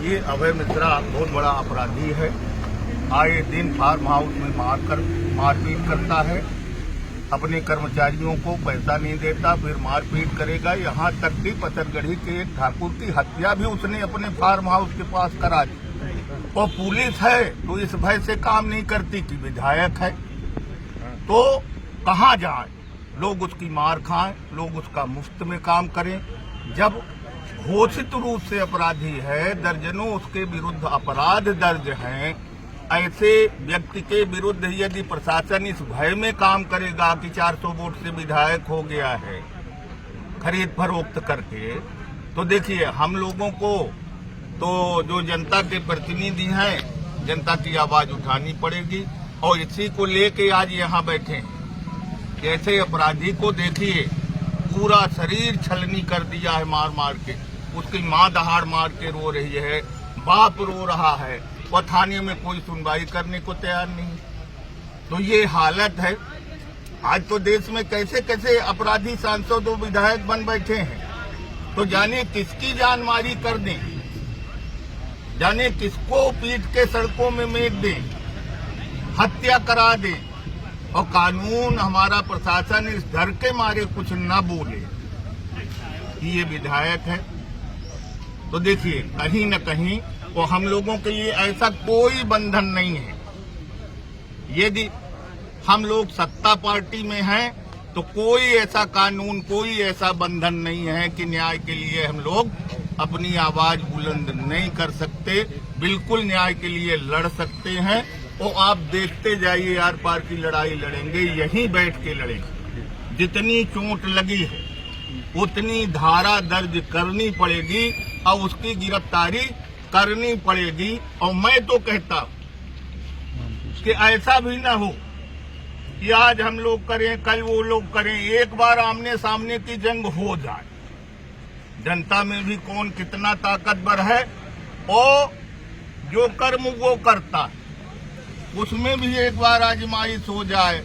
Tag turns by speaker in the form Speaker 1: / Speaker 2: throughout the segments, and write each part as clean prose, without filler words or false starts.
Speaker 1: ये अभय मिश्रा बहुत बड़ा अपराधी है। आए दिन फार्म हाउस में मारपीट करता है, अपने कर्मचारियों को पैसा नहीं देता, फिर मारपीट करेगा। यहाँ तक कि पत्थरगढ़ी के एक ठाकुर की हत्या भी उसने अपने फार्म हाउस के पास करा दी। और पुलिस है तो इस भय से काम नहीं करती कि विधायक है, तो कहाँ जाए, लोग उसकी मार खाएं, लोग उसका मुफ्त में काम करें। जब घोषित रूप से अपराधी है, दर्जनों उसके विरुद्ध अपराध दर्ज हैं, ऐसे व्यक्ति के विरुद्ध यदि प्रशासन इस भय में काम करेगा कि 400 वोट से विधायक हो गया है खरीद फरोख्त करके, तो देखिए हम लोगों को तो जो जनता के प्रतिनिधि हैं, जनता की आवाज उठानी पड़ेगी। और इसी को लेके आज यहाँ बैठे हैं। ऐसे अपराधी को देखिए, पूरा शरीर छलनी कर दिया है मार मार के। उसकी माँ दहाड़ मार के रो रही है, बाप रो रहा है, और थाने में कोई सुनवाई करने को तैयार नहीं। तो ये हालत है। आज तो देश में कैसे कैसे अपराधी सांसद और विधायक बन बैठे हैं। तो जाने किसकी जानमारी कर दें, जाने किसको पीट के सड़कों में मेट दें, हत्या करा दें, और कानून हमारा प्रशासन इस डर के मारे कुछ न बोले कि ये विधायक है। तो देखिए कहीं न कहीं वो हम लोगों के लिए ऐसा कोई बंधन नहीं है। यदि हम लोग सत्ता पार्टी में हैं तो कोई ऐसा कानून, कोई ऐसा बंधन नहीं है कि न्याय के लिए हम लोग अपनी आवाज बुलंद नहीं कर सकते। बिल्कुल न्याय के लिए लड़ सकते हैं। और आप देखते जाइए, आर पार की लड़ाई लड़ेंगे, यहीं बैठ के लड़ेंगे। जितनी चोट लगी है उतनी धारा दर्ज करनी पड़ेगी और उसकी गिरफ्तारी करनी पड़ेगी। और मैं तो कहता हूं कि ऐसा भी ना हो कि आज हम लोग करें, कल वो लोग करें। एक बार आमने सामने की जंग हो जाए, जनता में भी कौन कितना ताकतवर है और जो कर्म वो करता है उसमें भी एक बार आजमाइश हो जाए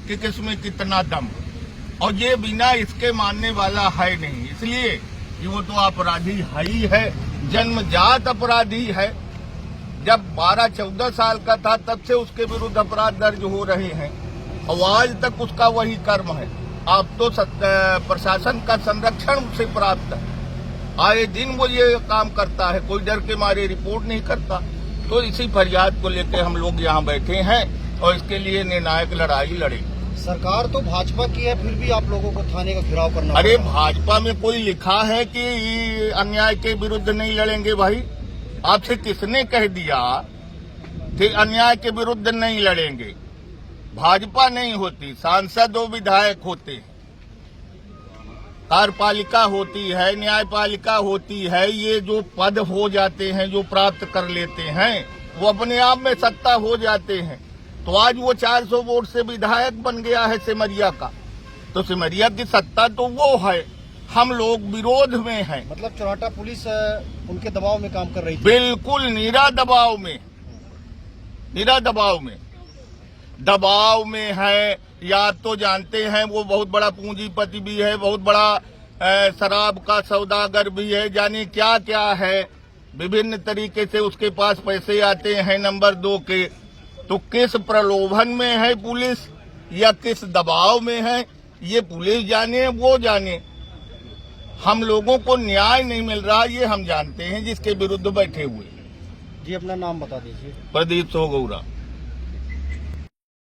Speaker 1: कि किसमें कितना दम। और ये बिना इसके मानने वाला है नहीं, इसलिए कि वो तो अपराधी है ही है, जन्मजात अपराधी है। जब 12-14 साल का था तब से उसके विरुद्ध अपराध दर्ज हो रहे हैं और आज तक उसका वही कर्म है। अब तो प्रशासन का संरक्षण उसे प्राप्त है, आए दिन वो ये काम करता है, कोई डर के मारे रिपोर्ट नहीं करता। तो इसी फरियाद को लेकर हम लोग यहाँ बैठे हैं और इसके लिए निर्णायक लड़ाई लड़ेंगे।
Speaker 2: सरकार तो भाजपा की है, फिर भी आप लोगों को थाने का घेराव करना।
Speaker 1: अरे भाजपा में कोई लिखा है कि अन्याय के विरुद्ध नहीं लड़ेंगे? भाई आपसे किसने कह दिया कि अन्याय के विरुद्ध नहीं लड़ेंगे? भाजपा नहीं होती, सांसद और विधायक होते हैं, कार्यपालिका होती है, न्यायपालिका होती है। ये जो पद हो जाते हैं, जो प्राप्त कर लेते हैं, वो अपने आप में सत्ता हो जाते हैं। तो आज वो 400 वोट से विधायक बन गया है सिमरिया का, तो सिमरिया की सत्ता तो वो है, हम लोग विरोध में हैं।
Speaker 2: मतलब चौराटा पुलिस उनके दबाव में काम कर रही थी?
Speaker 1: बिल्कुल नीरा दबाव में, नीरा दबाव में है। या तो जानते हैं वो बहुत बड़ा पूंजीपति भी है, बहुत बड़ा शराब का सौदागर भी है, जाने क्या क्या है। विभिन्न तरीके से उसके पास पैसे आते हैं नंबर 2 के। तो किस प्रलोभन में है पुलिस या किस दबाव में है, ये पुलिस जाने, वो जाने। हम लोगों को न्याय नहीं मिल रहा, ये हम जानते हैं, जिसके विरुद्ध बैठे हुए।
Speaker 2: जी अपना नाम बता दीजिए।
Speaker 1: प्रदीप सोगौरा।